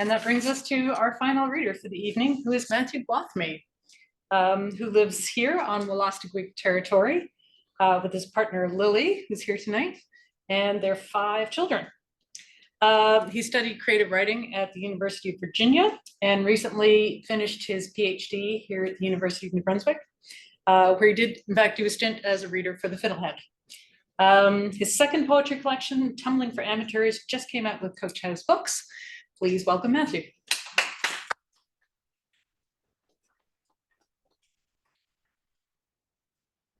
And that brings us to our final reader for the evening, who is Matthew Gwathmey, who lives here on Wolastoqey Territory with his partner Lily, who's here tonight, and their 5 children. He studied creative writing at the University of Virginia and recently finished his PhD here at the University of New Brunswick, where he did, in fact, do a stint as a reader for the Fiddlehead. His second poetry collection, Tumbling for Amateurs, just came out with Coach House Books. Please welcome Matthew.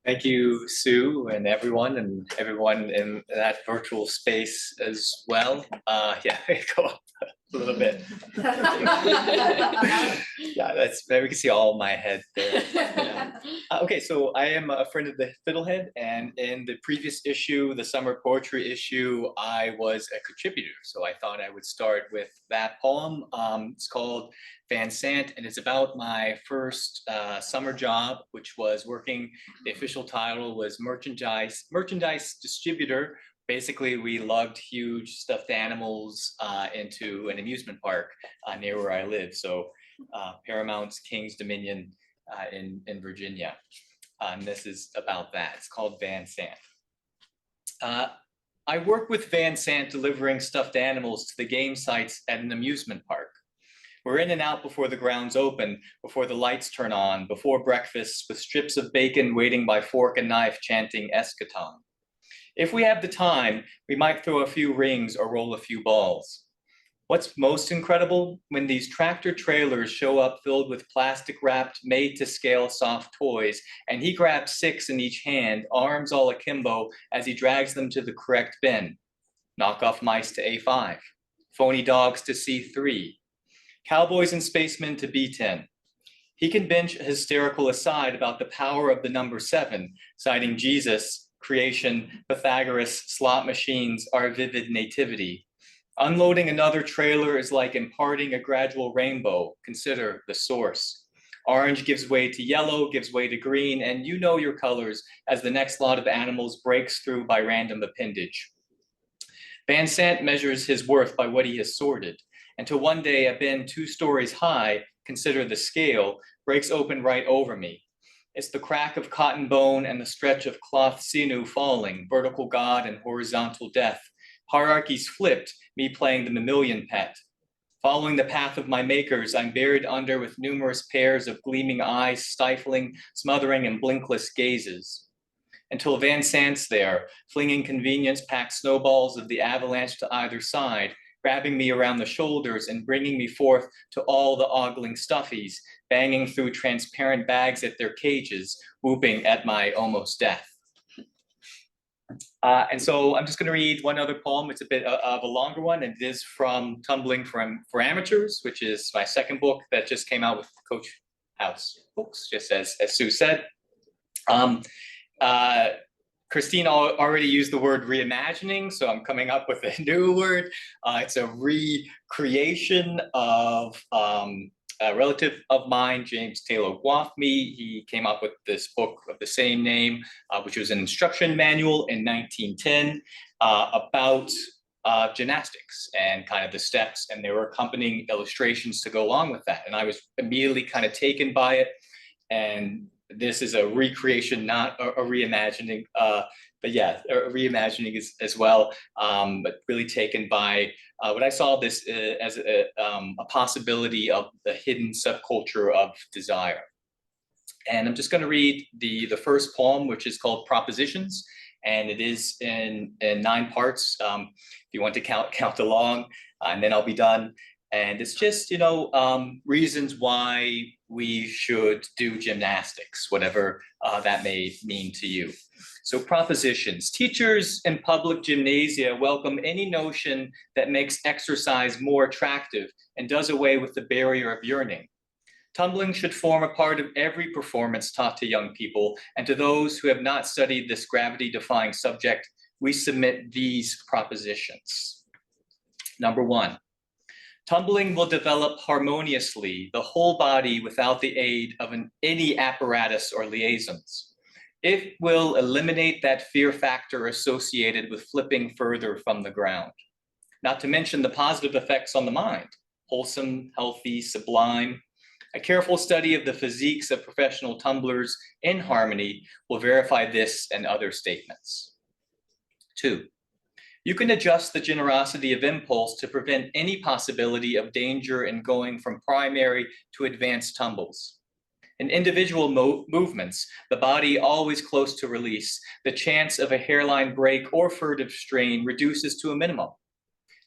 Thank you, Sue, and everyone in that virtual space as well. Yeah, go up a little bit. Yeah, that's there. We can see all my head there. Yeah. Okay, so I am a friend of the Fiddlehead, and in the previous issue, the summer poetry issue, I was a contributor. So I thought I would start with that poem. It's called Van Sant, and it's about my first summer job, which was working. The official title was merchandise distributor. Basically, we lugged huge stuffed animals into an amusement park near where I live. So Paramount's King's Dominion in Virginia. And this is about that. It's called Van Sant. I work with Van Sant delivering stuffed animals to the game sites at an amusement park. We're in and out before the grounds open, before the lights turn on, before breakfast, with strips of bacon waiting by fork and knife chanting eschaton. If we have the time, we might throw a few rings or roll a few balls. What's most incredible? When these tractor trailers show up filled with plastic-wrapped, made-to-scale soft toys, and he grabs 6 in each hand, arms all akimbo, as he drags them to the correct bin. Knockoff mice to A5, phony dogs to C3, cowboys and spacemen to B10. He can bench a hysterical aside about the power of the number 7, citing Jesus, creation, Pythagoras, slot machines, our vivid nativity. Unloading another trailer is like imparting a gradual rainbow. Consider the source. Orange gives way to yellow, gives way to green, and you know your colors as the next lot of animals breaks through by random appendage. Van Sant measures his worth by what he has sorted, until one day a bin 2 stories high, consider the scale, breaks open right over me. It's the crack of cotton bone and the stretch of cloth sinew falling, vertical God and horizontal death. Hierarchies flipped, me playing the mammalian pet. Following the path of my makers, I'm buried under with numerous pairs of gleaming eyes, stifling, smothering, and blinkless gazes. Until Van Sant's there, flinging convenience-packed snowballs of the avalanche to either side, grabbing me around the shoulders and bringing me forth to all the ogling stuffies, banging through transparent bags at their cages, whooping at my almost death. And so I'm just going to read one other poem. It's a bit of a longer one, and it is from Tumbling for Amateurs, which is my second book that just came out with Coach House Books, just as Sue said. Christine already used the word reimagining, so I'm coming up with a new word. It's a recreation of a relative of mine, James Taylor Gwathmey. He came up with this book of the same name, which was an instruction manual in 1910 about gymnastics and kind of the steps, and there were accompanying illustrations to go along with that. And I was immediately kind of taken by it. And this is a recreation, not a reimagining, but yeah, a reimagining as well, but really taken by what I saw this as a possibility of the hidden subculture of desire. And I'm just going to read the first poem, which is called Propositions, and it is in 9 parts. If you want to count along, and then I'll be done. And it's just, reasons why we should do gymnastics, whatever that may mean to you. So propositions. Teachers in public gymnasia welcome any notion that makes exercise more attractive and does away with the barrier of yearning. Tumbling should form a part of every performance taught to young people, and to those who have not studied this gravity-defying subject, we submit these propositions. Number 1. Tumbling will develop harmoniously the whole body without the aid of any apparatus or liaisons. It will eliminate that fear factor associated with flipping further from the ground, not to mention the positive effects on the mind. wholesome, healthy, sublime. A careful study of the physiques of professional tumblers in harmony will verify this and other statements. 2, you can adjust the generosity of impulse to prevent any possibility of danger in going from primary to advanced tumbles. In individual movements, the body always close to release, the chance of a hairline break or furtive strain reduces to a minimum.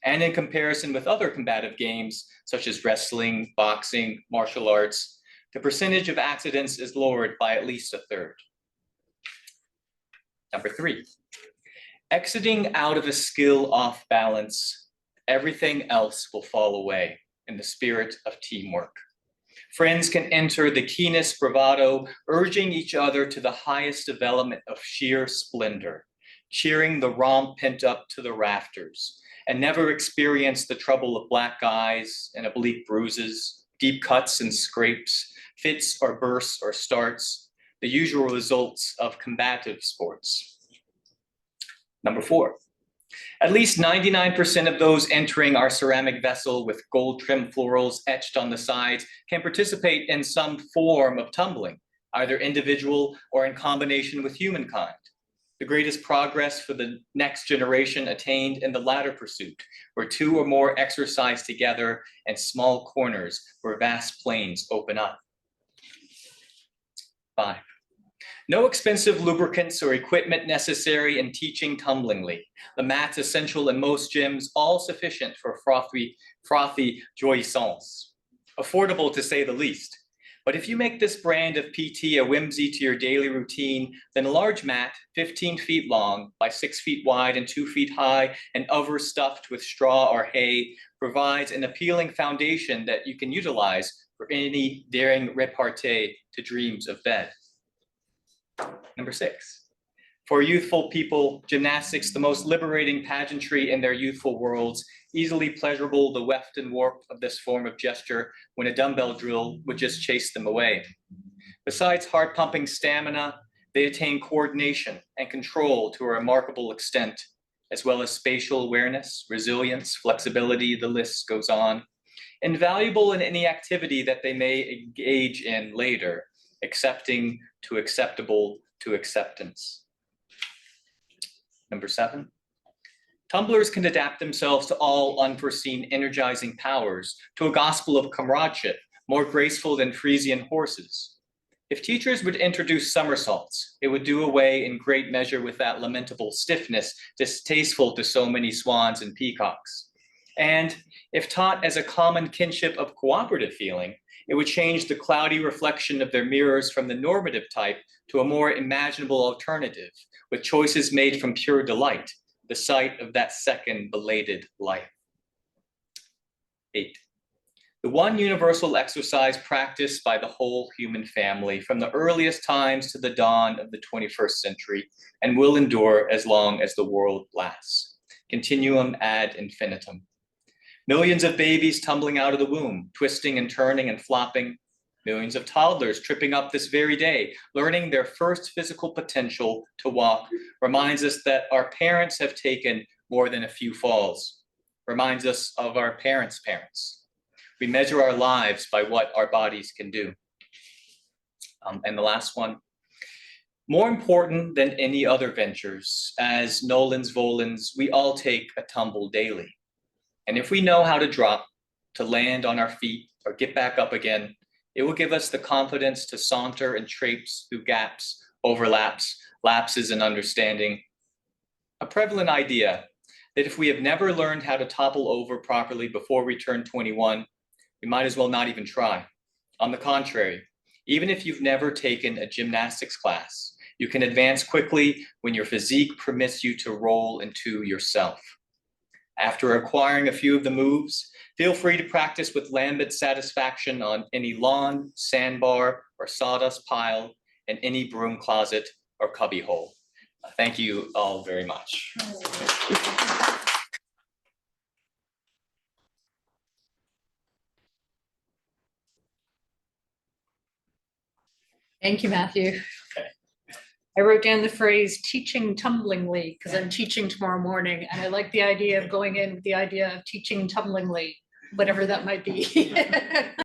And in comparison with other combative games, such as wrestling, boxing, martial arts, the percentage of accidents is lowered by at least a third. Number 3, exiting out of a skill off balance, everything else will fall away in the spirit of teamwork. Friends can enter the keenest bravado, urging each other to the highest development of sheer splendor, cheering the romp pent up to the rafters, and never experience the trouble of black eyes and oblique bruises, deep cuts and scrapes, fits or bursts or starts, the usual results of combative sports. Number 4, at least 99% of those entering our ceramic vessel with gold trim florals etched on the sides can participate in some form of tumbling, either individual or in combination with humankind. The greatest progress for the next generation attained in the latter pursuit, where 2 or more exercise together in small corners where vast plains open up. 5, no expensive lubricants or equipment necessary in teaching tumblingly. The mats essential in most gyms, all sufficient for frothy jouissance. Affordable to say the least. But if you make this brand of PT a whimsy to your daily routine, then a large mat, 15 feet long by 6 feet wide and 2 feet high and overstuffed with straw or hay provides an appealing foundation that you can utilize for any daring repartee to dreams of bed. Number 6, for youthful people, gymnastics, the most liberating pageantry in their youthful worlds, easily pleasurable the weft and warp of this form of gesture when a dumbbell drill would just chase them away. Besides heart-pumping stamina, they attain coordination and control to a remarkable extent, as well as spatial awareness, resilience, flexibility, the list goes on. Invaluable in any activity that they may engage in later, accepting to acceptable to acceptance. Number 7, tumblers can adapt themselves to all unforeseen energizing powers, to a gospel of comradeship, more graceful than Frisian horses. If teachers would introduce somersaults, it would do away in great measure with that lamentable stiffness distasteful to so many swans and peacocks. And if taught as a common kinship of cooperative feeling, it would change the cloudy reflection of their mirrors from the normative type to a more imaginable alternative, with choices made from pure delight, the sight of that second belated life. 8, the one universal exercise practiced by the whole human family from the earliest times to the dawn of the 21st century and will endure as long as the world lasts. Continuum ad infinitum. Millions of babies tumbling out of the womb, twisting and turning and flopping. Millions of toddlers tripping up this very day, learning their first physical potential to walk, reminds us that our parents have taken more than a few falls, reminds us of our parents' parents. We measure our lives by what our bodies can do. And the last one, more important than any other ventures, as Nolans Volans, we all take a tumble daily. And if we know how to drop, to land on our feet, or get back up again, it will give us the confidence to saunter and traipse through gaps, overlaps, lapses in understanding. A prevalent idea that if we have never learned how to topple over properly before we turn 21, we might as well not even try. On the contrary, even if you've never taken a gymnastics class, you can advance quickly when your physique permits you to roll into yourself. After acquiring a few of the moves, feel free to practice with lambent satisfaction on any lawn, sandbar, or sawdust pile, in any broom closet or cubbyhole. Thank you all very much. Thank you, Matthew. I wrote down the phrase teaching tumblingly because I'm teaching tomorrow morning, and I like the idea of going in with the idea of teaching tumblingly. whatever that might be.